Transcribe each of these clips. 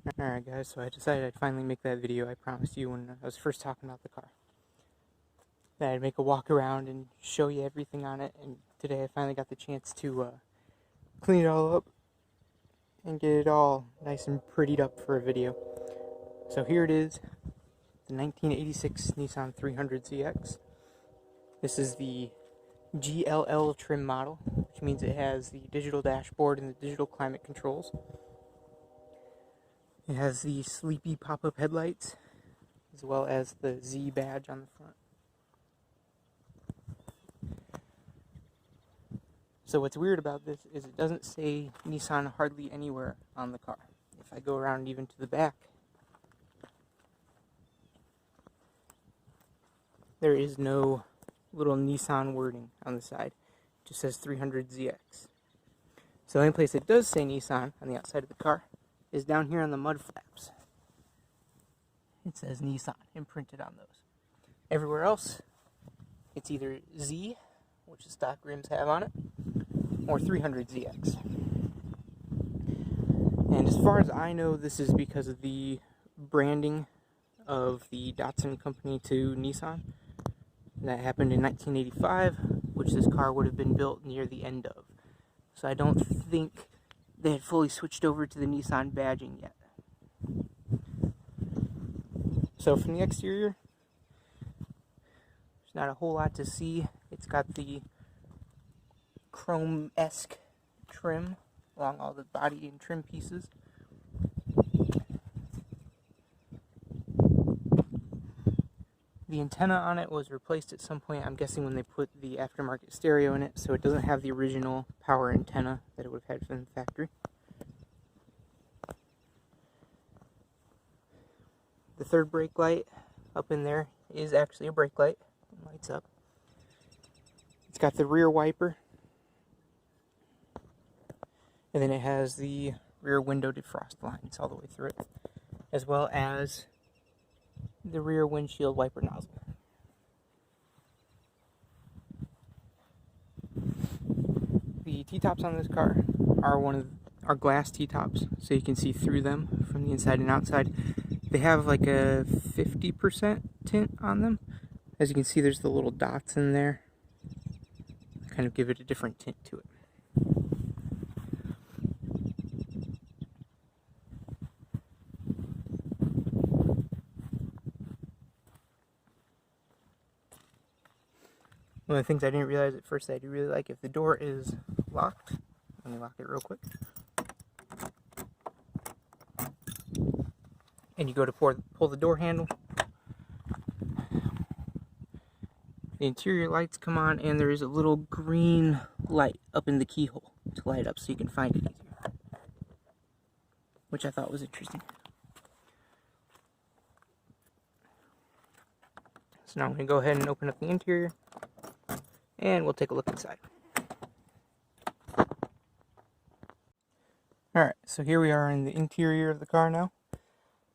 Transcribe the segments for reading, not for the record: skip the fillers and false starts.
Alright guys, so I decided I'd finally make that video I promised you when I was first talking about the car. That I'd make a walk around and show you everything on it, and today I finally got the chance to clean it all up and get it all nice and prettied up for a video. So here it is, the 1986 Nissan 300ZX. This is the GLL trim model, which means it has the digital dashboard and the digital climate controls. It has the sleepy pop-up headlights, as well as the Z badge on the front. So what's weird about this is it doesn't say Nissan hardly anywhere on the car. If I go around even to the back, there is no little Nissan wording on the side. It just says 300ZX. So the only place it does say Nissan on the outside of the car is down here on the mud flaps. It says Nissan imprinted on those. Everywhere else, it's either Z, which the stock rims have on it, or 300ZX. And as far as I know, this is because of the branding of the Datsun company to Nissan. That happened in 1985, which this car would have been built near the end of. So I don't think they had fully switched over to the Nissan badging yet. So from the exterior, there's not a whole lot to see. It's got the chrome-esque trim along all the body and trim pieces. The antenna on it was replaced at some point, I'm guessing when they put the aftermarket stereo in it, so it doesn't have the original power antenna that it would have had from the factory. The third brake light up in there is actually a brake light. It lights up. It's got the rear wiper. And then it has the rear window defrost lines all the way through it, as well as the rear windshield wiper nozzle. The T-tops on this car are glass T-tops, so you can see through them from the inside and outside. They have like a 50% tint on them. As you can see, there's the little dots in there. Kind of give it a different tint to it. One of the things I didn't realize at first that I do really like, if the door is locked, let me lock it real quick, and you go to pull the door handle, the interior lights come on, and there is a little green light up in the keyhole to light up so you can find it easier, which I thought was interesting. So now I'm going to go ahead and open up the interior, and we'll take a look inside. Alright, so here we are in the interior of the car now.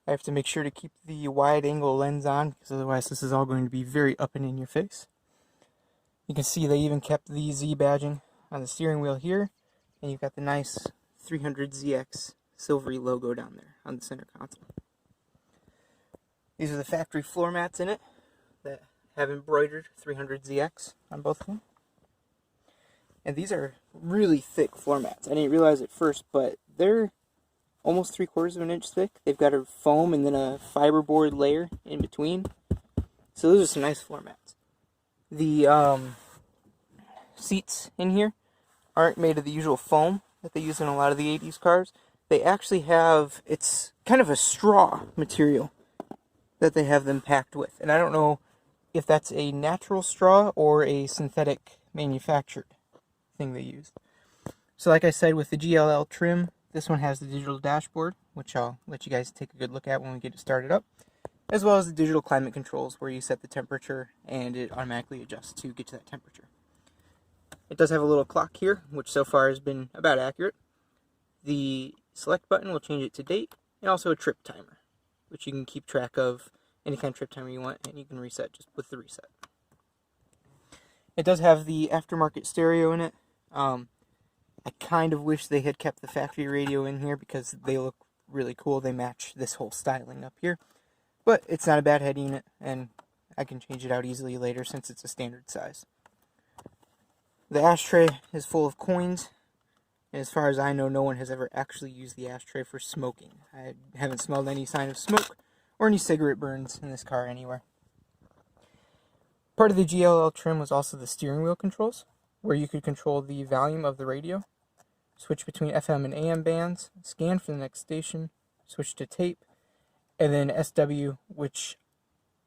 I have to make sure to keep the wide angle lens on, because otherwise this is all going to be very up and in your face. You can see they even kept the Z badging on the steering wheel here, and you've got the nice 300ZX silvery logo down there on the center console. These are the factory floor mats in it that have embroidered 300ZX on both of them. And these are really thick floor mats. I didn't realize at first, but they're almost 3/4 of an inch thick. They've got a foam and then a fiberboard layer in between. So those are some nice floor mats. The seats in here aren't made of the usual foam that they use in a lot of the 80s cars. They actually have, it's kind of a straw material that they have them packed with. And I don't know if that's a natural straw or a synthetic manufactured thing they use. So like I said, with the GLL trim, this one has the digital dashboard, which I'll let you guys take a good look at when we get it started up, as well as the digital climate controls where you set the temperature and it automatically adjusts to get to that temperature. It does have a little clock here, which so far has been about accurate. The select button will change it to date, and also a trip timer, which you can keep track of any kind of trip timer you want, and you can reset just with the reset. It does have the aftermarket stereo in it. I kind of wish they had kept the factory radio in here because they look really cool. They match this whole styling up here. But it's not a bad head unit, and I can change it out easily later since it's a standard size. The ashtray is full of coins. And as far as I know, no one has ever actually used the ashtray for smoking. I haven't smelled any sign of smoke or any cigarette burns in this car anywhere. Part of the GLL trim was also the steering wheel controls, where you could control the volume of the radio, switch between FM and AM bands, scan for the next station, switch to tape, and then SW, which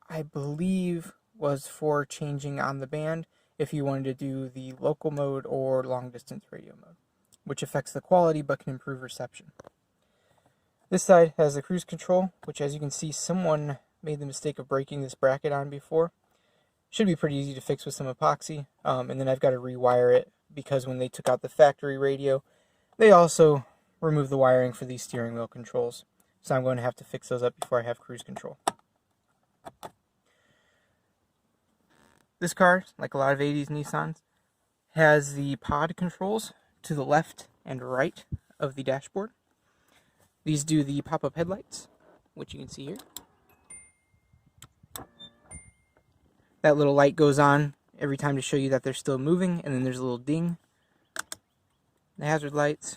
I believe was for changing on the band if you wanted to do the local mode or long distance radio mode, which affects the quality but can improve reception. This side has the cruise control, which, as you can see, someone made the mistake of breaking this bracket on before. Should be pretty easy to fix with some epoxy, and then I've got to rewire it because when they took out the factory radio, they also removed the wiring for these steering wheel controls. So I'm going to have to fix those up before I have cruise control. This car, like a lot of 80s Nissans, has the pod controls to the left and right of the dashboard. These do the pop-up headlights, which you can see here. That little light goes on every time to show you that they're still moving, and then there's a little ding. The hazard lights,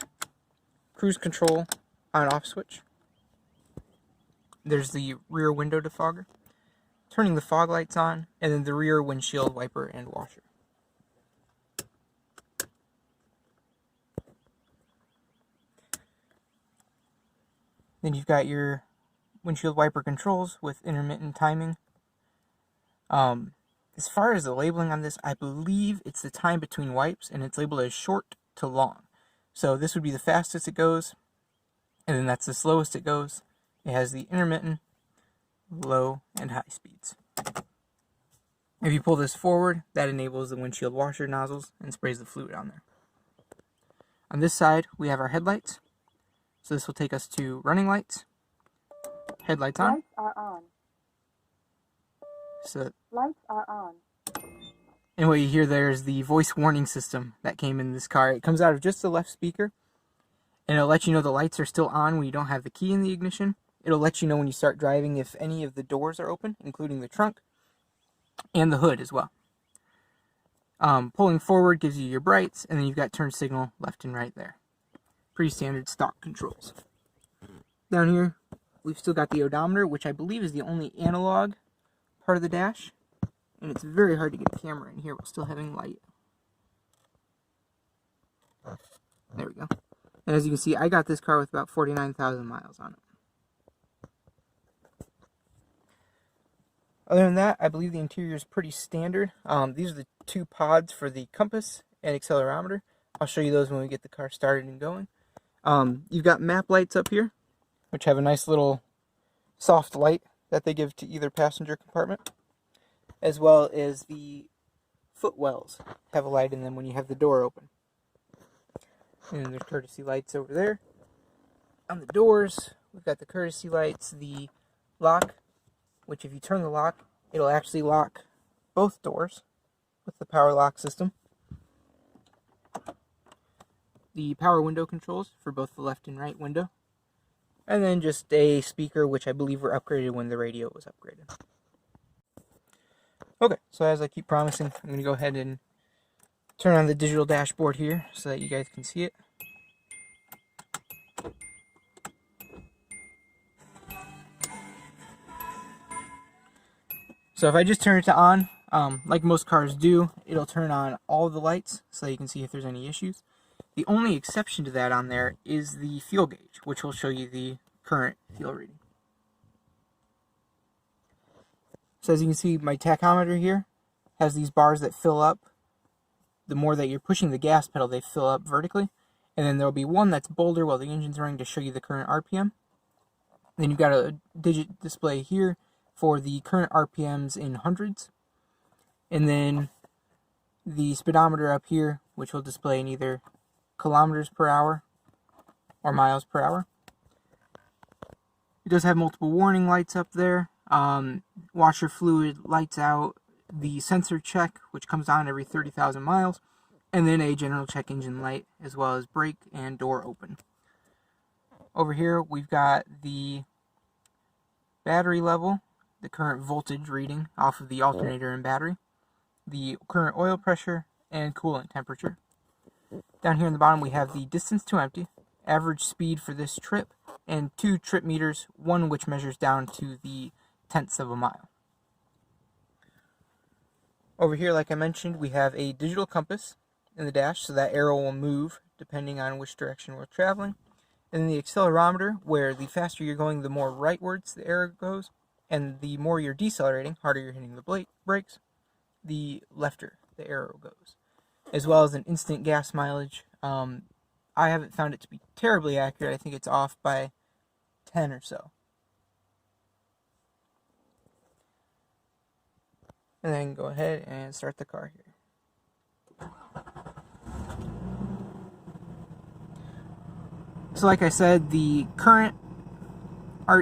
cruise control on-off switch. There's the rear window defogger, turning the fog lights on, and then the rear windshield wiper and washer. Then you've got your windshield wiper controls with intermittent timing. As far as the labeling on this, I believe it's the time between wipes, and it's labeled as short to long. So this would be the fastest it goes, and then that's the slowest it goes. It has the intermittent, low, and high speeds. If you pull this forward, that enables the windshield washer nozzles and sprays the fluid on there. On this side, we have our headlights. So this will take us to running lights, headlights on. Lights are on. So, Lights are on. and what you hear there is the voice warning system that came in this car. It comes out of just the left speaker, and it'll let you know the lights are still on when you don't have the key in the ignition. It'll let you know when you start driving if any of the doors are open, including the trunk and the hood as well. Pulling forward gives you your brights, and then you've got turn signal left and right there. Pretty standard stock controls. Down here, we've still got the odometer, which I believe is the only analog part of the dash. And it's very hard to get a camera in here while still having light. There we go. And as you can see, I got this car with about 49,000 miles on it. Other than that, I believe the interior is pretty standard. These are the two pods for the compass and accelerometer. I'll show you those when we get the car started and going. You've got map lights up here, which have a nice little soft light that they give to either passenger compartment, as well as the footwells have a light in them when you have the door open. And then there's courtesy lights over there. On the doors, we've got the courtesy lights, the lock, which if you turn the lock, it'll actually lock both doors with the power lock system. The power window controls for both the left and right window. And then just a speaker, which I believe were upgraded when the radio was upgraded. Okay, so as I keep promising, I'm going to go ahead and turn on the digital dashboard here so that you guys can see it. So if I just turn it to on, like most cars do, it'll turn on all the lights so that you can see if there's any issues. The only exception to that on there is the fuel gauge, which will show you the current fuel reading. So as you can see, my tachometer here has these bars that fill up. The more that you're pushing the gas pedal, they fill up vertically. And then there will be one that's bolder while the engine's running to show you the current RPM. Then you've got a digit display here for the current RPMs in hundreds. And then the speedometer up here, which will display in either kilometers per hour or miles per hour. It does have multiple warning lights up there. Washer fluid, lights out, the sensor check, which comes on every 30,000 miles, and then a general check engine light, as well as brake and door open. over here we've got the battery level, the current voltage reading off of the alternator and battery, the current oil pressure, and coolant temperature. Down here in the bottom we have the distance to empty, average speed for this trip, and 2 trip meters, one which measures down to the tenths of a mile. Over here, like I mentioned, we have a digital compass in the dash, so that arrow will move depending on which direction we're traveling. And then the accelerometer, where the faster you're going, the more rightwards the arrow goes, and the more you're decelerating, harder you're hitting the brakes, the lefter the arrow goes. As well as an instant gas mileage. I haven't found it to be terribly accurate. I think it's off by 10 or so. And then go ahead and start the car here. So like I said, the current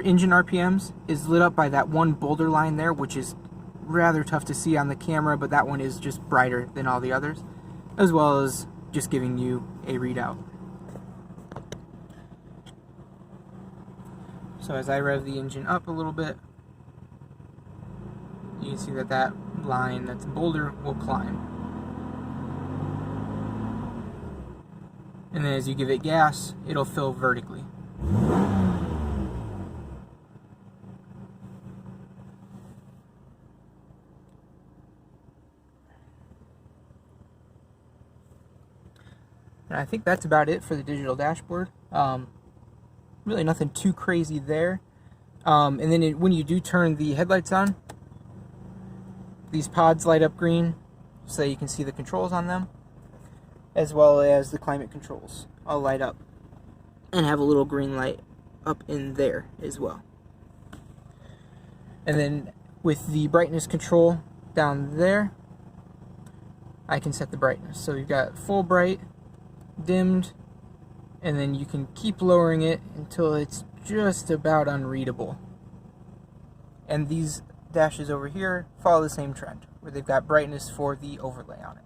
engine RPMs is lit up by that one boulder line there, which is rather tough to see on the camera, but that one is just brighter than all the others, as well as just giving you a readout. So as I rev the engine up a little bit, you can see that that line that's boulder will climb. And then as you give it gas, it'll fill vertically. And I think that's about it for the digital dashboard. Really nothing too crazy there. And then when you do turn the headlights on, these pods light up green so that you can see the controls on them, as well as the climate controls all light up and have a little green light up in there as well. And then with the brightness control down there, I can set the brightness. So you've got full bright, dimmed, and then you can keep lowering it until it's just about unreadable. And these dashes over here follow the same trend, where they've got brightness for the overlay on it.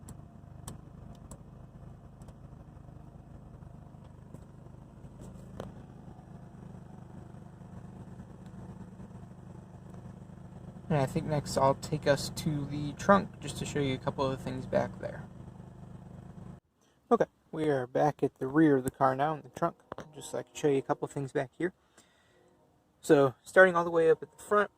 And I think next I'll take us to the trunk just to show you a couple of things back there. Okay, we are back at the rear of the car now in the trunk. Just so I can show you a couple of things back here. So starting all the way up at the front,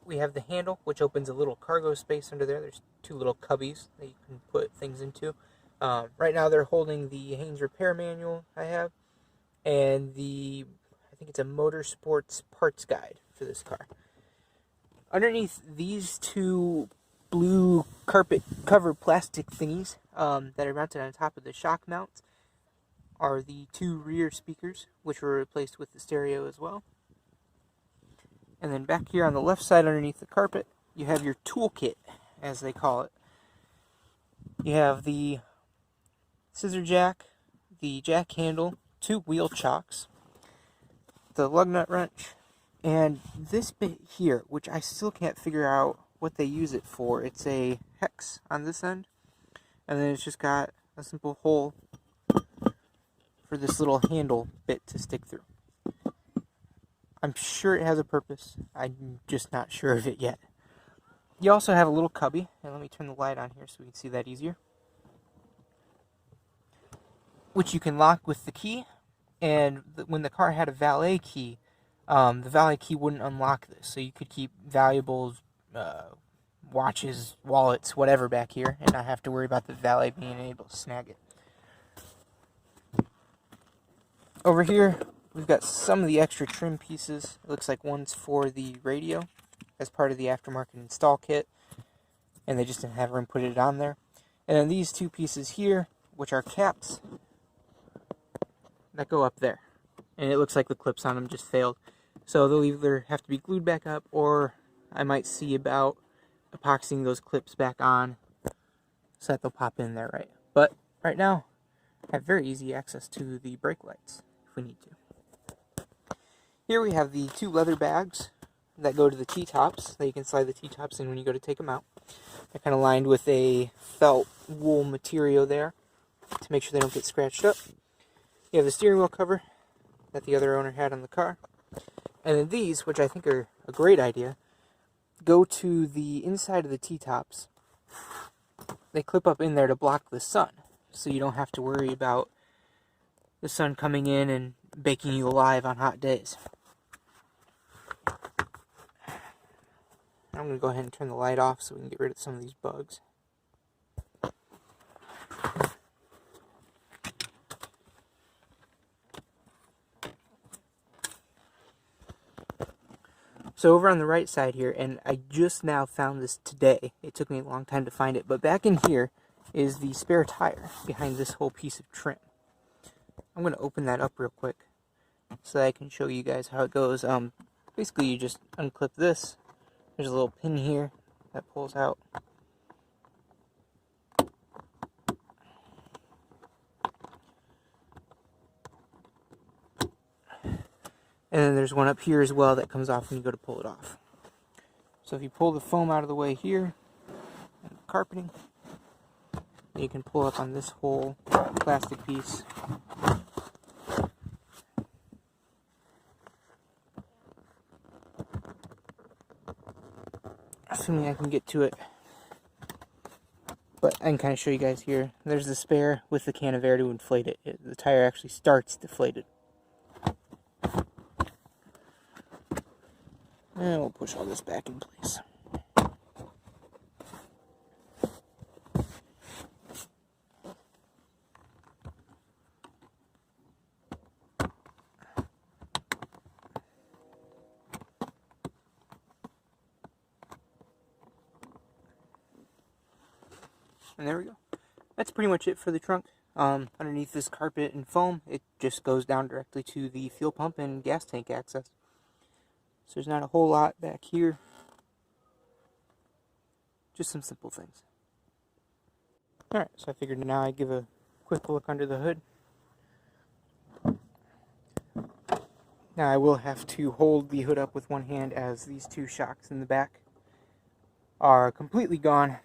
we have the handle, which opens a little cargo space under there. There's 2 little cubbies that you can put things into. Right now they're holding the Haynes repair manual I have, and I think it's a motorsports parts guide for this car. Underneath these 2 blue carpet cover plastic thingies that are mounted on top of the shock mounts are the 2 rear speakers, which were replaced with the stereo as well. And then back here on the left side underneath the carpet, you have your toolkit, as they call it. You have the scissor jack, the jack handle, 2 wheel chocks, the lug nut wrench, and this bit here, which I still can't figure out what they use it for. It's a hex on this end, and then it's just got a simple hole for this little handle bit to stick through. I'm sure it has a purpose. I'm just not sure of it yet. You also have a little cubby, and let me turn the light on here so we can see that easier, which you can lock with the key. And when the car had a valet key, the valet key wouldn't unlock this, so you could keep valuables, watches, wallets, whatever back here, and not have to worry about the valet being able to snag it. Over here, we've got some of the extra trim pieces. It looks like one's for the radio as part of the aftermarket install kit, and they just didn't have room to put it on there. And then these 2 pieces here, which are caps, that go up there. And it looks like the clips on them just failed. So they'll either have to be glued back up, or I might see about epoxying those clips back on so that they'll pop in there right. But right now, I have very easy access to the brake lights if we need to. Here we have the 2 leather bags that go to the T-tops, that you can slide the T-tops in when you go to take them out. They're kind of lined with a felt wool material there to make sure they don't get scratched up. You have the steering wheel cover, that the other owner had on the car. And then these, which I think are a great idea, go to the inside of the T-tops. They clip up in there to block the sun, so you don't have to worry about the sun coming in and baking you alive on hot days. I'm going to go ahead and turn the light off so we can get rid of some of these bugs. So over on the right side here, and I just now found this today. It took me a long time to find it, but back in here is the spare tire behind this whole piece of trim. I'm going to open that up real quick so that I can show you guys how it goes. Basically, you just unclip this. There's a little pin here that pulls out. And then there's one up here as well that comes off when you go to pull it off. So if you pull the foam out of the way here, and the carpeting, you can pull up on this whole plastic piece. Assuming I can get to it. But I can kind of show you guys here. There's the spare with the can of air to inflate it. The tire actually starts deflated. And we'll push all this back in place. And there we go. That's pretty much it for the trunk. Underneath this carpet and foam, it just goes down directly to the fuel pump and gas tank access. So there's not a whole lot back here. Just some simple things. Alright, so I figured now I'd give a quick look under the hood. Now I will have to hold the hood up with one hand as these two shocks in the back are completely gone.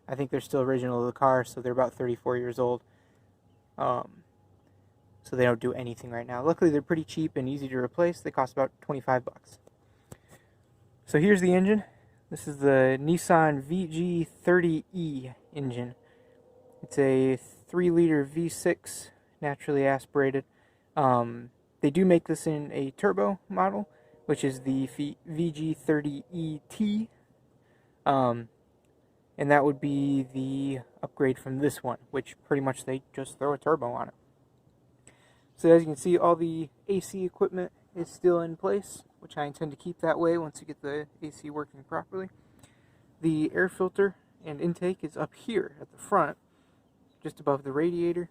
I think they're still original to the car, so they're about 34 years old. So they don't do anything right now. Luckily, they're pretty cheap and easy to replace. They cost about 25 bucks. So here's the engine. This is the Nissan VG30E engine. It's a 3-liter V6, naturally aspirated. They do make this in a turbo model, which is the VG30ET. And that would be the upgrade from this one, which pretty much they just throw a turbo on it. So as you can see, all the AC equipment is still in place, which I intend to keep that way once you get the AC working properly. The air filter and intake is up here at the front, just above the radiator.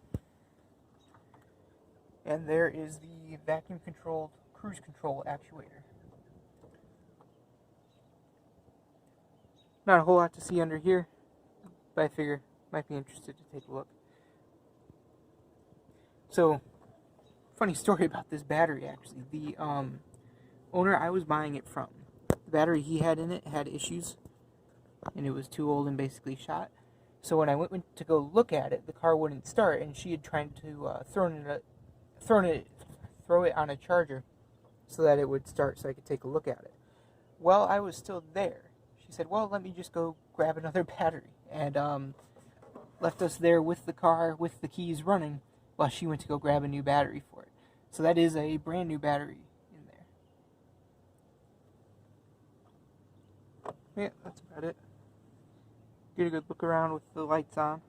And there is the vacuum-controlled cruise control actuator. Not a whole lot to see under here, but I figure might be interested to take a look. So, funny story about this battery actually. The owner I was buying it from, the battery he had in it had issues, and it was too old and basically shot. So when I went to go look at it, the car wouldn't start, and she had tried to throw it on a charger so that it would start so I could take a look at it. While I was still there, she said, well, let me just go grab another battery, and left us there with the car, with the keys running, while she went to go grab a new battery for it. So that is a brand new battery in there. Yeah, that's about it. Get a good look around with the lights on.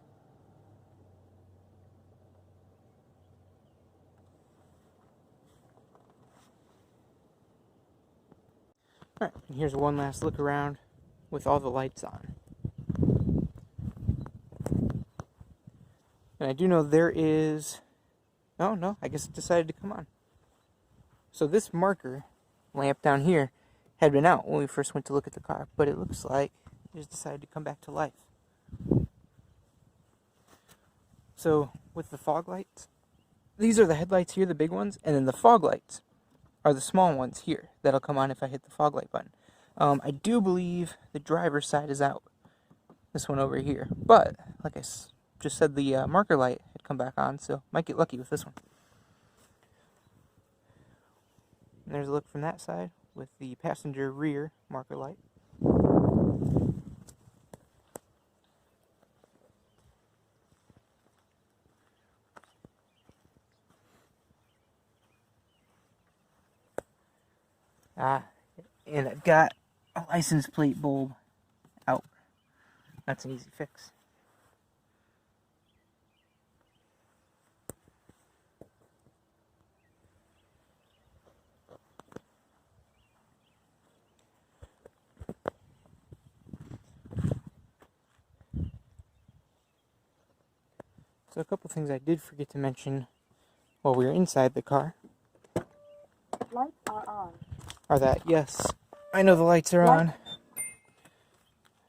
Alright, and here's one last look around with all the lights on. And I do know there is... Oh, no, I guess it decided to come on. So this marker lamp down here had been out when we first went to look at the car, but it looks like it just decided to come back to life. So, with the fog lights, these are the headlights here, the big ones, and then the fog lights are the small ones here that'll come on if I hit the fog light button. I do believe the driver's side is out, this one over here, but like I just said, the marker light had come back on, so might get lucky with this one. And there's a look from that side with the passenger rear marker light. And I've got a license plate bulb out. That's an easy fix. So a couple things I did forget to mention while we were inside the car. Lights are on. Are that, yes, I know the lights are on.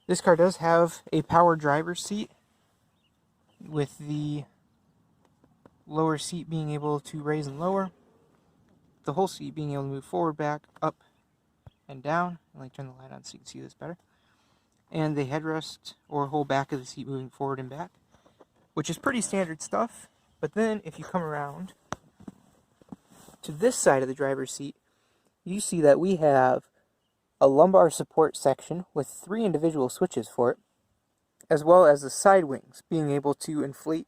This car does have a power driver's seat with the lower seat being able to raise and lower, the whole seat being able to move forward, back, up, and down. Let me turn the light on so you can see this better. And the headrest or whole back of the seat moving forward and back, which is pretty standard stuff. But then if you come around to this side of the driver's seat, you see that we have a lumbar support section with 3 individual switches for it, as well as the side wings being able to inflate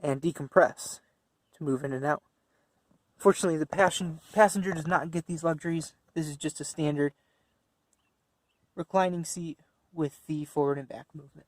and decompress to move in and out. Fortunately, the passenger does not get these luxuries. This is just a standard reclining seat with the forward and back movement.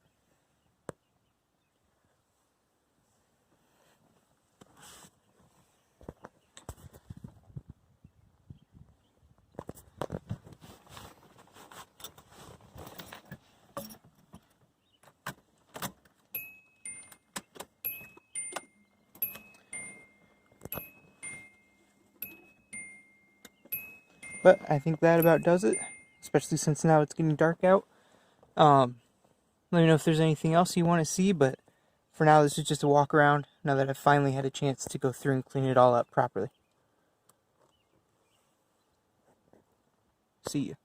But I think that about does it, especially since now it's getting dark out. Let me know if there's anything else you want to see, but for now this is just a walk around, now that I've finally had a chance to go through and clean it all up properly. See you.